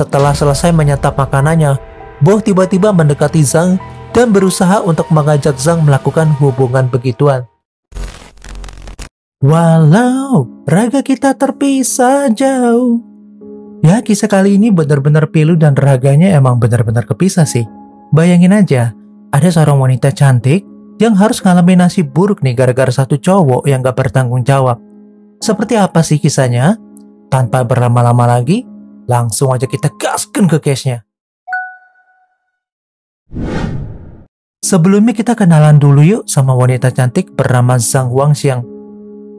Setelah selesai menyantap makanannya, Bo tiba-tiba mendekati Zhang dan berusaha untuk mengajak Zhang melakukan hubungan begituan. Walau raga kita terpisah jauh. Ya, kisah kali ini benar-benar pilu dan raganya emang benar-benar kepisah sih. Bayangin aja, ada seorang wanita cantik yang harus ngalamin nasib buruk nih gara-gara satu cowok yang gak bertanggung jawab. Seperti apa sih kisahnya? Tanpa berlama-lama lagi, langsung aja kita gaskan ke case-nya. Sebelumnya kita kenalan dulu yuk sama wanita cantik bernama Zhang Huangxiang.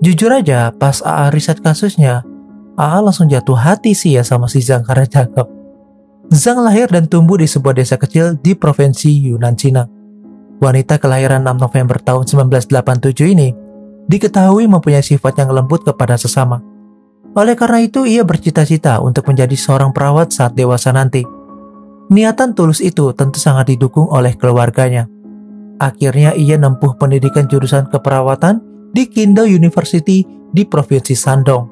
Jujur aja, pas AA riset kasusnya, AA langsung jatuh hati sih ya sama si Zhang karena cakep. Zhang lahir dan tumbuh di sebuah desa kecil di provinsi Yunnan, Cina. Wanita kelahiran 6 November tahun 1987 ini diketahui mempunyai sifat yang lembut kepada sesama. Oleh karena itu, ia bercita-cita untuk menjadi seorang perawat saat dewasa nanti. Niatan tulus itu tentu sangat didukung oleh keluarganya. Akhirnya ia nempuh pendidikan jurusan keperawatan di Qingdao University di Provinsi Shandong.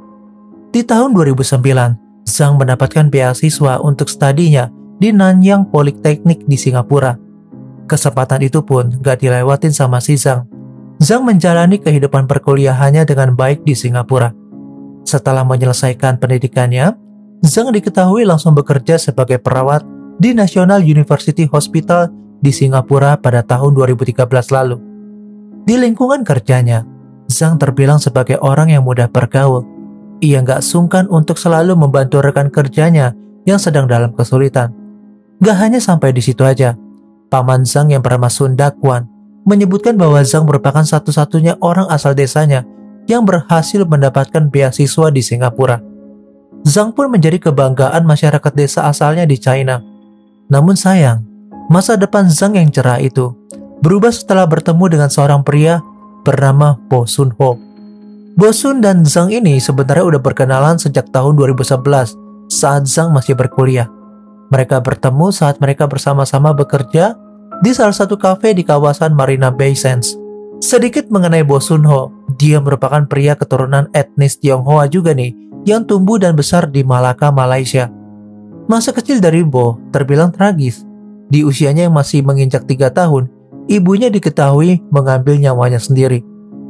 Di tahun 2009, Zhang mendapatkan beasiswa untuk studinya di Nanyang Polytechnic di Singapura. Kesempatan itu pun gak dilewatin sama si Zhang. Zhang menjalani kehidupan perkuliahannya dengan baik di Singapura. Setelah menyelesaikan pendidikannya, Zhang diketahui langsung bekerja sebagai perawat di National University Hospital di Singapura pada tahun 2013 lalu. Di lingkungan kerjanya, Zhang terbilang sebagai orang yang mudah bergaul. Ia nggak sungkan untuk selalu membantu rekan kerjanya yang sedang dalam kesulitan. Gak hanya sampai di situ aja, paman Zhang yang bernama Sun Dakwon menyebutkan bahwa Zhang merupakan satu-satunya orang asal desanya yang berhasil mendapatkan beasiswa di Singapura. Zhang pun menjadi kebanggaan masyarakat desa asalnya di China. Namun sayang, masa depan Zhang yang cerah itu berubah setelah bertemu dengan seorang pria bernama Bo Sun Ho. Bo Sun dan Zhang ini sebenarnya udah berkenalan sejak tahun 2011 saat Zhang masih berkuliah. Mereka bertemu saat mereka bersama-sama bekerja di salah satu kafe di kawasan Marina Bay Sands. Sedikit mengenai Bo Sun Ho, dia merupakan pria keturunan etnis Tionghoa juga nih, yang tumbuh dan besar di Malaka, Malaysia. Masa kecil dari Bo terbilang tragis. Di usianya yang masih menginjak 3 tahun, ibunya diketahui mengambil nyawanya sendiri.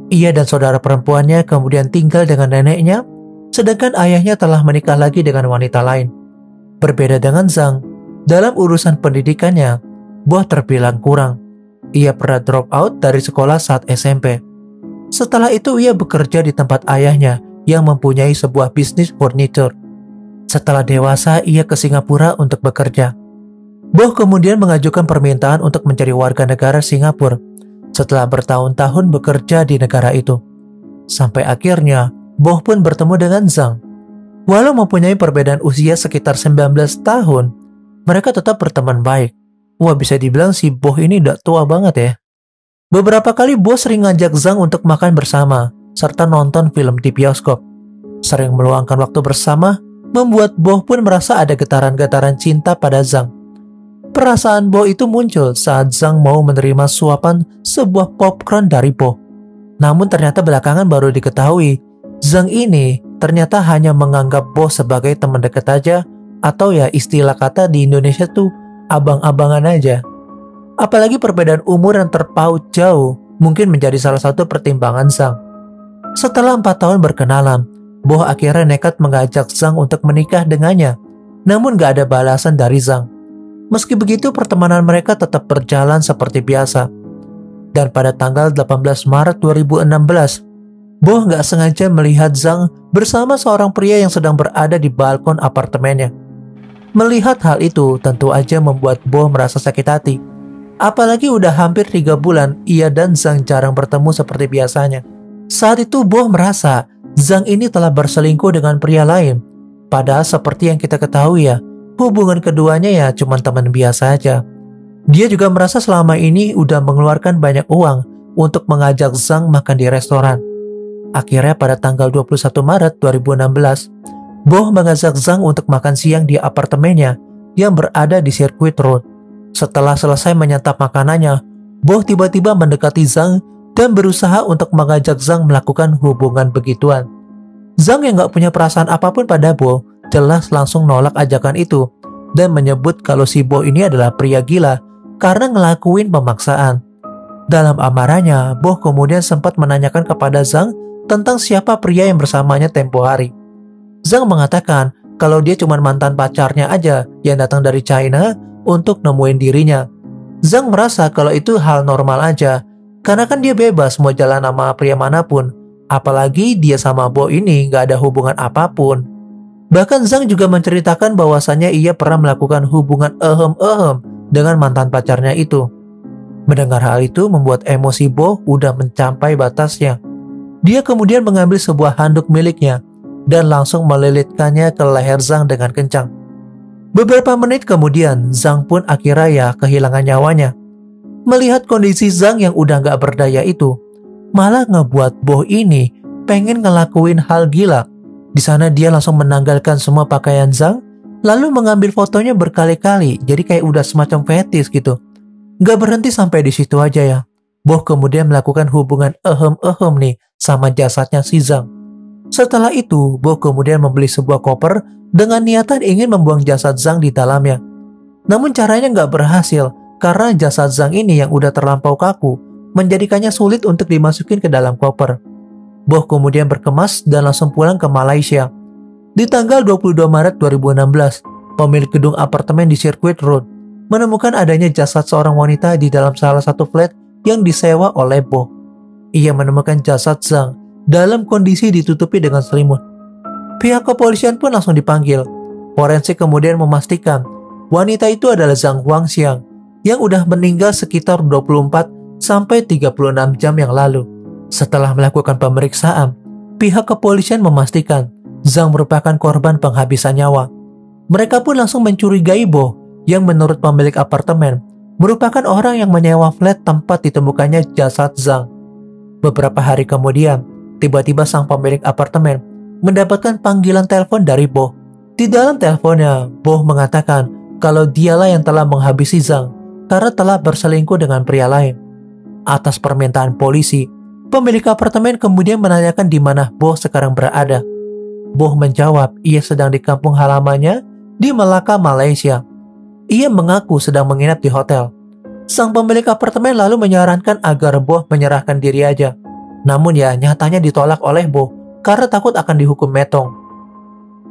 Ia dan saudara perempuannya kemudian tinggal dengan neneknya, sedangkan ayahnya telah menikah lagi dengan wanita lain. Berbeda dengan Zhang, dalam urusan pendidikannya, Bo terbilang kurang. Ia pernah drop out dari sekolah saat SMP. Setelah itu ia bekerja di tempat ayahnya yang mempunyai sebuah bisnis furniture. Setelah dewasa, ia ke Singapura untuk bekerja. Bo kemudian mengajukan permintaan untuk menjadi warga negara Singapura setelah bertahun-tahun bekerja di negara itu. Sampai akhirnya, Bo pun bertemu dengan Zhang. Walau mempunyai perbedaan usia sekitar 19 tahun, mereka tetap berteman baik. Wah, bisa dibilang si Bo ini udah tua banget ya. Beberapa kali Bo sering ngajak Zhang untuk makan bersama, serta nonton film di bioskop. Sering meluangkan waktu bersama, membuat Bo pun merasa ada getaran-getaran cinta pada Zhang. Perasaan Bo itu muncul saat Zhang mau menerima suapan sebuah popcorn dari Bo. Namun ternyata belakangan baru diketahui, Zhang ini ternyata hanya menganggap Bo sebagai teman dekat aja, atau ya istilah kata di Indonesia tuh abang-abangan aja. Apalagi perbedaan umur yang terpaut jauh mungkin menjadi salah satu pertimbangan Zhang. Setelah 4 tahun berkenalan, Bo akhirnya nekat mengajak Zhang untuk menikah dengannya. Namun gak ada balasan dari Zhang. Meski begitu, pertemanan mereka tetap berjalan seperti biasa. Dan pada tanggal 18 Maret 2016, Bo gak sengaja melihat Zhang bersama seorang pria yang sedang berada di balkon apartemennya. Melihat hal itu tentu aja membuat Bo merasa sakit hati. Apalagi udah hampir 3 bulan ia dan Zhang jarang bertemu seperti biasanya. Saat itu Bo merasa Zhang ini telah berselingkuh dengan pria lain. Padahal seperti yang kita ketahui ya, hubungan keduanya ya cuma teman biasa aja. Dia juga merasa selama ini udah mengeluarkan banyak uang untuk mengajak Zhang makan di restoran. Akhirnya pada tanggal 21 Maret 2016, Bo mengajak Zhang untuk makan siang di apartemennya yang berada di Circuit Road. Setelah selesai menyantap makanannya, Bo tiba-tiba mendekati Zhang dan berusaha untuk mengajak Zhang melakukan hubungan begituan. Zhang yang gak punya perasaan apapun pada Bo jelas langsung nolak ajakan itu dan menyebut kalau si Bo ini adalah pria gila karena ngelakuin pemaksaan. Dalam amarahnya, Bo kemudian sempat menanyakan kepada Zhang tentang siapa pria yang bersamanya tempo hari. Zhang mengatakan kalau dia cuma mantan pacarnya aja yang datang dari China untuk nemuin dirinya. Zhang merasa kalau itu hal normal aja, karena kan dia bebas mau jalan sama pria manapun, apalagi dia sama Bo ini gak ada hubungan apapun. Bahkan Zhang juga menceritakan bahwasannya ia pernah melakukan hubungan dengan mantan pacarnya itu. Mendengar hal itu membuat emosi Bo udah mencapai batasnya. Dia kemudian mengambil sebuah handuk miliknya dan langsung melilitkannya ke leher Zhang dengan kencang. Beberapa menit kemudian, Zhang pun akhirnya kehilangan nyawanya. Melihat kondisi Zhang yang udah gak berdaya itu, malah ngebuat Bo ini pengen ngelakuin hal gila. Di sana dia langsung menanggalkan semua pakaian Zhang, lalu mengambil fotonya berkali-kali, jadi kayak udah semacam fetis gitu. Gak berhenti sampai di situ aja ya. Bo kemudian melakukan hubungan nih sama jasadnya si Zhang. Setelah itu, Bo kemudian membeli sebuah koper dengan niatan ingin membuang jasad Zhang di dalamnya. Namun caranya gak berhasil karena jasad Zhang ini yang udah terlampau kaku menjadikannya sulit untuk dimasukin ke dalam koper. Bo kemudian berkemas dan langsung pulang ke Malaysia. Di tanggal 22 Maret 2016, pemilik gedung apartemen di Circuit Road menemukan adanya jasad seorang wanita di dalam salah satu flat yang disewa oleh Bo. Ia menemukan jasad Zhang dalam kondisi ditutupi dengan selimut. Pihak kepolisian pun langsung dipanggil. Forensik kemudian memastikan wanita itu adalah Zhang Wangxiang yang udah meninggal sekitar 24 sampai 36 jam yang lalu. Setelah melakukan pemeriksaan, pihak kepolisian memastikan Zhang merupakan korban penghabisan nyawa. Mereka pun langsung mencurigai Bo yang menurut pemilik apartemen merupakan orang yang menyewa flat tempat ditemukannya jasad Zhang. Beberapa hari kemudian, tiba-tiba sang pemilik apartemen mendapatkan panggilan telepon dari Bo. Di dalam teleponnya, Bo mengatakan kalau dialah yang telah menghabisi Zhang karena telah berselingkuh dengan pria lain. Atas permintaan polisi, pemilik apartemen kemudian menanyakan di mana Bo sekarang berada. Bo menjawab ia sedang di kampung halamannya di Melaka, Malaysia. Ia mengaku sedang menginap di hotel. Sang pemilik apartemen lalu menyarankan agar Bo menyerahkan diri aja. Namun ya nyatanya ditolak oleh Bo karena takut akan dihukum metong.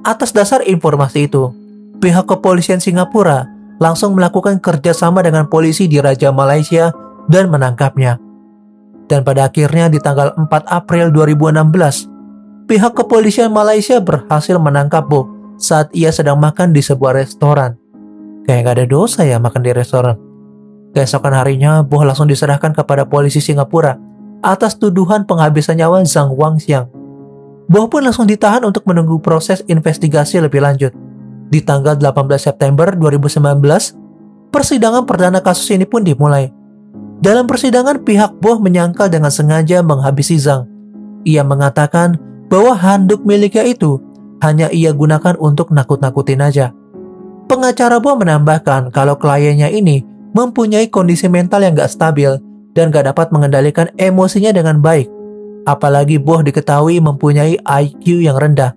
Atas dasar informasi itu, pihak kepolisian Singapura langsung melakukan kerjasama dengan polisi di Raja Malaysia dan menangkapnya. Dan pada akhirnya di tanggal 4 April 2016, pihak kepolisian Malaysia berhasil menangkap Bo saat ia sedang makan di sebuah restoran. Kayak gak ada dosa ya makan di restoran. Keesokan harinya, Bo langsung diserahkan kepada polisi Singapura atas tuduhan penghabisan nyawa Zhang Wangxiang. Bo pun langsung ditahan untuk menunggu proses investigasi lebih lanjut. Di tanggal 18 September 2019, persidangan perdana kasus ini pun dimulai. Dalam persidangan, pihak Bo menyangkal dengan sengaja menghabisi Zhang. Ia mengatakan bahwa handuk miliknya itu hanya ia gunakan untuk nakut-nakutin aja. Pengacara Bo menambahkan kalau kliennya ini mempunyai kondisi mental yang gak stabil dan gak dapat mengendalikan emosinya dengan baik. Apalagi Bo diketahui mempunyai IQ yang rendah.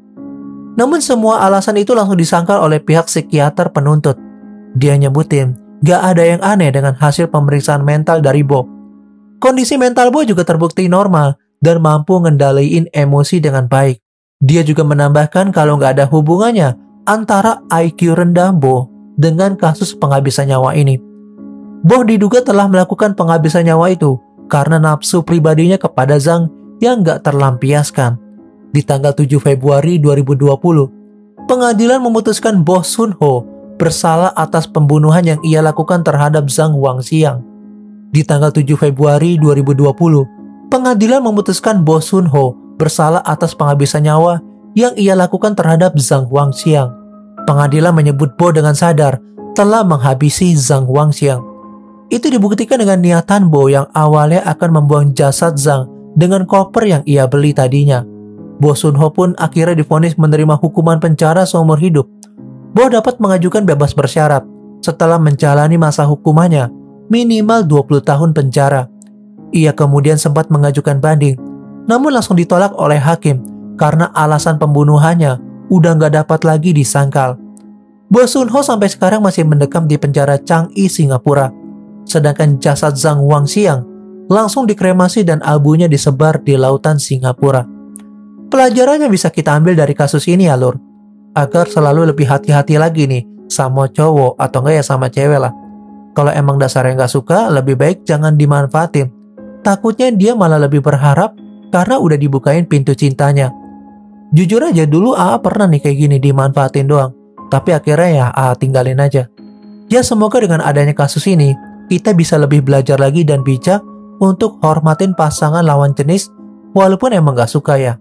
Namun semua alasan itu langsung disangkal oleh pihak psikiater penuntut. Dia nyebutin gak ada yang aneh dengan hasil pemeriksaan mental dari Bo. Kondisi mental Bo juga terbukti normal dan mampu ngendaliin emosi dengan baik. Dia juga menambahkan kalau gak ada hubungannya antara IQ rendah Bo dengan kasus penghabisan nyawa ini. Bo diduga telah melakukan penghabisan nyawa itu karena nafsu pribadinya kepada Zhang yang gak terlampiaskan. Di tanggal 7 Februari 2020, pengadilan memutuskan Bo Sun Ho bersalah atas pembunuhan yang ia lakukan terhadap Zhang Wangxiang. Di tanggal 7 Februari 2020, pengadilan memutuskan Bo Sun Ho bersalah atas penghabisan nyawa yang ia lakukan terhadap Zhang Wangxiang. Pengadilan menyebut Bo dengan sadar telah menghabisi Zhang Wangxiang. Itu dibuktikan dengan niatan Bo yang awalnya akan membuang jasad Zhang dengan koper yang ia beli tadinya. Bo Sun Ho pun akhirnya divonis menerima hukuman penjara seumur hidup. Bo dapat mengajukan bebas bersyarat setelah menjalani masa hukumannya minimal 20 tahun penjara. Ia kemudian sempat mengajukan banding, namun langsung ditolak oleh hakim karena alasan pembunuhannya udah gak dapat lagi disangkal. Bos Sunho sampai sekarang masih mendekam di penjara Changi, Singapura. Sedangkan jasad Zhang Wangxiang langsung dikremasi dan abunya disebar di lautan Singapura. Pelajarannya bisa kita ambil dari kasus ini ya lur, agar selalu lebih hati-hati lagi nih sama cowok atau enggak ya sama cewek lah. Kalau emang dasarnya nggak suka, lebih baik jangan dimanfaatin. Takutnya dia malah lebih berharap karena udah dibukain pintu cintanya. Jujur aja dulu AA pernah nih kayak gini dimanfaatin doang. Tapi akhirnya ya AA tinggalin aja. Ya semoga dengan adanya kasus ini, kita bisa lebih belajar lagi dan bijak untuk hormatin pasangan lawan jenis walaupun emang gak suka ya.